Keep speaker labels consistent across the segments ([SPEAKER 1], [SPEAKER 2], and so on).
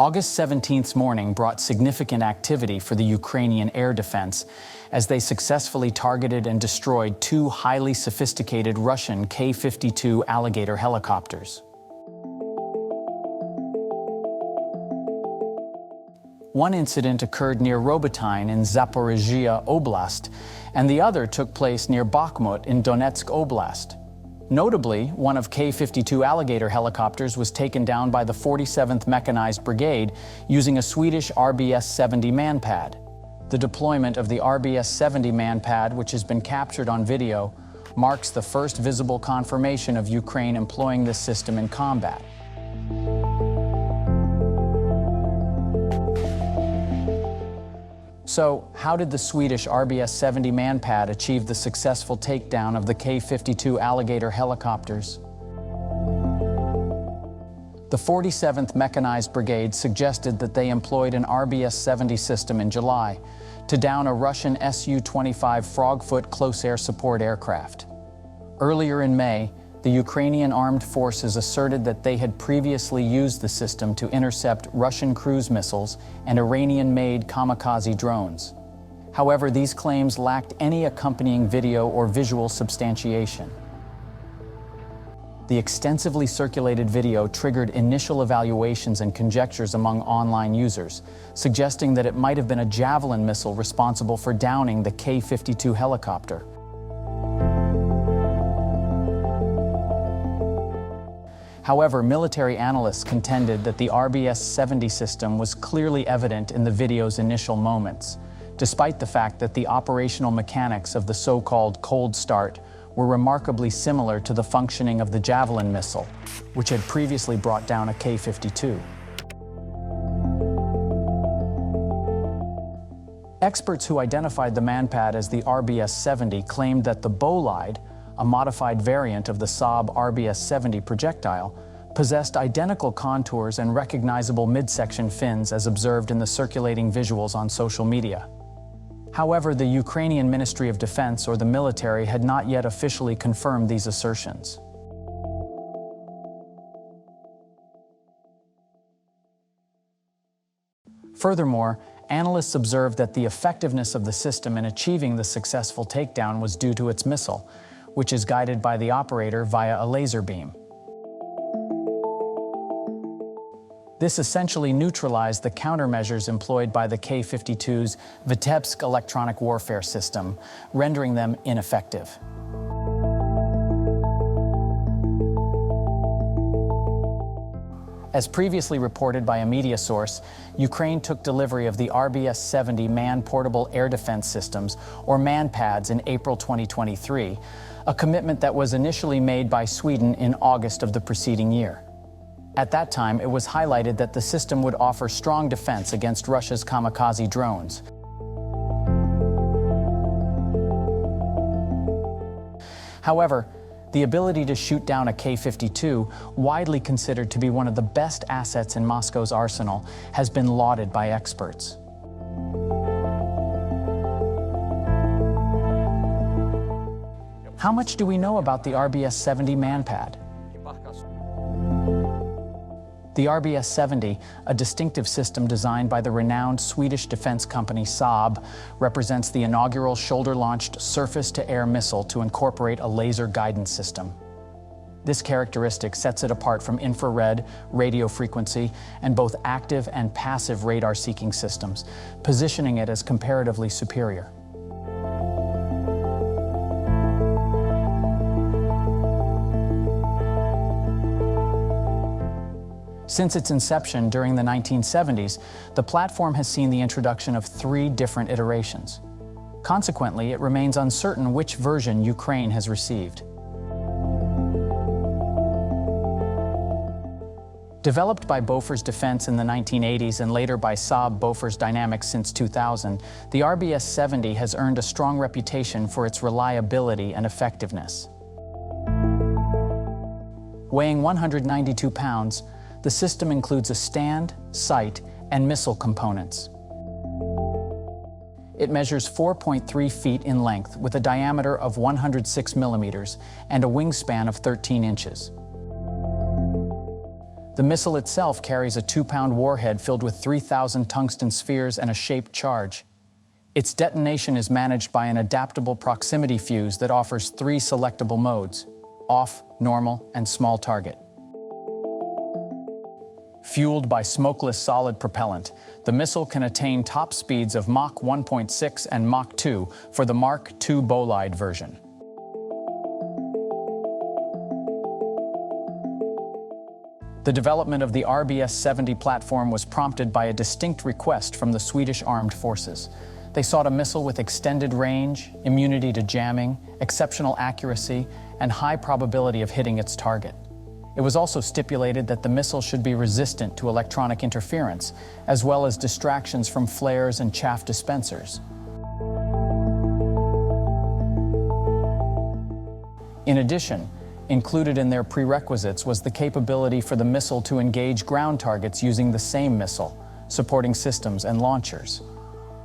[SPEAKER 1] August 17th's morning brought significant activity for the Ukrainian air defense as they successfully targeted and destroyed two highly sophisticated Russian Ka-52 Alligator helicopters. One incident occurred near Robytyne in Zaporizhzhia Oblast, and the other took place near Bakhmut in Donetsk Oblast. Notably, one of Ka-52 Alligator helicopters was taken down by the 47th Mechanized Brigade using a Swedish RBS-70 MANPAD. The deployment of the RBS-70 MANPAD, which has been captured on video, marks the first visible confirmation of Ukraine employing this system in combat. So, how did the Swedish RBS-70 MANPAD achieve the successful takedown of the Ka-52 Alligator helicopters? The 47th Mechanized Brigade suggested that they employed an RBS-70 system in July to down a Russian Su-25 Frogfoot close air support aircraft. Earlier in May, the Ukrainian armed forces asserted that they had previously used the system to intercept Russian cruise missiles and Iranian-made kamikaze drones. However, these claims lacked any accompanying video or visual substantiation. The extensively circulated video triggered initial evaluations and conjectures among online users, suggesting that it might have been a Javelin missile responsible for downing the Ka-52 helicopter. However, military analysts contended that the RBS-70 system was clearly evident in the video's initial moments, despite the fact that the operational mechanics of the so-called cold start were remarkably similar to the functioning of the Javelin missile, which had previously brought down a Ka-52. Experts who identified the MANPAD as the RBS-70 claimed that the bolide, a modified variant of the SAAB RBS-70 projectile, possessed identical contours and recognizable midsection fins as observed in the circulating visuals on social media. However, the Ukrainian Ministry of Defense or the military had not yet officially confirmed these assertions. Furthermore, analysts observed that the effectiveness of the system in achieving the successful takedown was due to its missile, which is guided by the operator via a laser beam. This essentially neutralized the countermeasures employed by the Ka-52's Vitebsk electronic warfare system, rendering them ineffective. As previously reported by a media source, Ukraine took delivery of the RBS-70 Man-Portable Air Defense Systems, or MANPADs, in April 2023, a commitment that was initially made by Sweden in August of the preceding year. At that time, it was highlighted that the system would offer strong defense against Russia's kamikaze drones. However, the ability to shoot down a Ka-52, widely considered to be one of the best assets in Moscow's arsenal, has been lauded by experts. How much do we know about the RBS-70 MANPAD? The RBS-70, a distinctive system designed by the renowned Swedish defense company SAAB, represents the inaugural shoulder-launched surface-to-air missile to incorporate a laser guidance system. This characteristic sets it apart from infrared, radio frequency, and both active and passive radar-seeking systems, positioning it as comparatively superior. Since its inception during the 1970s, the platform has seen the introduction of 3 different iterations. Consequently, it remains uncertain which version Ukraine has received. Developed by Bofors Defense in the 1980s and later by SAAB Bofors Dynamics since 2000, the RBS-70 has earned a strong reputation for its reliability and effectiveness. Weighing 192 pounds, the system includes a stand, sight, and missile components. It measures 4.3 feet in length with a diameter of 106 millimeters and a wingspan of 13 inches. The missile itself carries a 2-pound warhead filled with 3,000 tungsten spheres and a shaped charge. Its detonation is managed by an adaptable proximity fuse that offers 3 selectable modes: off, normal, and small target. Fueled by smokeless solid propellant, the missile can attain top speeds of Mach 1.6 and Mach 2 for the Mark II bolide version. The development of the RBS-70 platform was prompted by a distinct request from the Swedish armed forces. They sought a missile with extended range, immunity to jamming, exceptional accuracy, and high probability of hitting its target. It was also stipulated that the missile should be resistant to electronic interference, as well as distractions from flares and chaff dispensers. In addition, included in their prerequisites was the capability for the missile to engage ground targets using the same missile, supporting systems and launchers.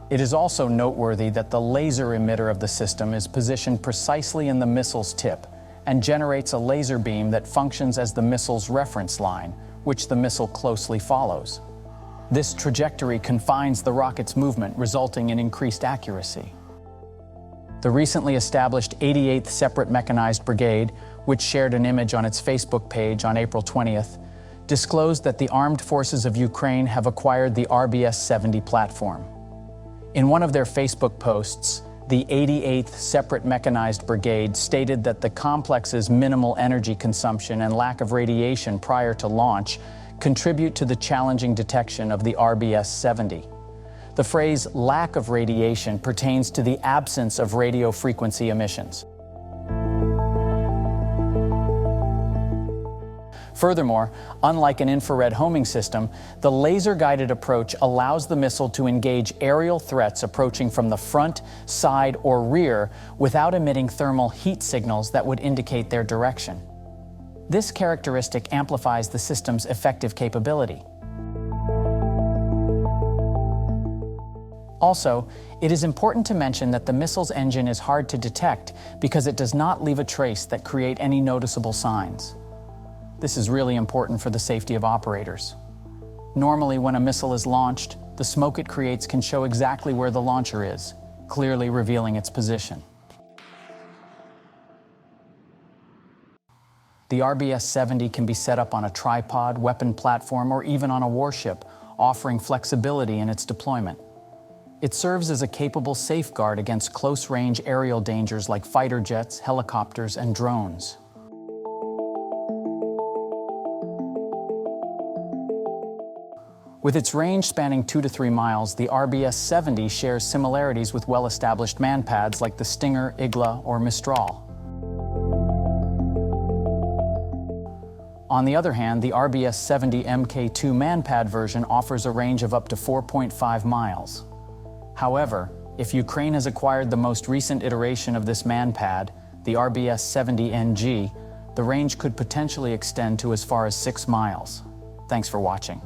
[SPEAKER 1] It is also noteworthy that the laser emitter of the system is positioned precisely in the missile's tip and generates a laser beam that functions as the missile's reference line, which the missile closely follows. This trajectory confines the rocket's movement, resulting in increased accuracy. The recently established 88th Separate Mechanized Brigade, which shared an image on its Facebook page on April 20th, disclosed that the armed forces of Ukraine have acquired the RBS-70 platform. In one of their Facebook posts, the 88th Separate Mechanized Brigade stated that the complex's minimal energy consumption and lack of radiation prior to launch contribute to the challenging detection of the RBS-70. The phrase "lack of radiation" pertains to the absence of radio frequency emissions. Furthermore, unlike an infrared homing system, the laser-guided approach allows the missile to engage aerial threats approaching from the front, side, or rear without emitting thermal heat signals that would indicate their direction. This characteristic amplifies the system's effective capability. Also, it is important to mention that the missile's engine is hard to detect because it does not leave a trace that create any noticeable signs. This is really important for the safety of operators. Normally, when a missile is launched, the smoke it creates can show exactly where the launcher is, clearly revealing its position. The RBS-70 can be set up on a tripod, weapon platform, or even on a warship, offering flexibility in its deployment. It serves as a capable safeguard against close-range aerial dangers like fighter jets, helicopters, and drones. With its range spanning 2 to 3 miles, the RBS-70 shares similarities with well-established MANPADs like the Stinger, Igla, or Mistral. On the other hand, the RBS-70 Mk2 MANPAD version offers a range of up to 4.5 miles. However, if Ukraine has acquired the most recent iteration of this MANPAD, the RBS-70 NG, the range could potentially extend to as far as 6 miles. Thanks for watching.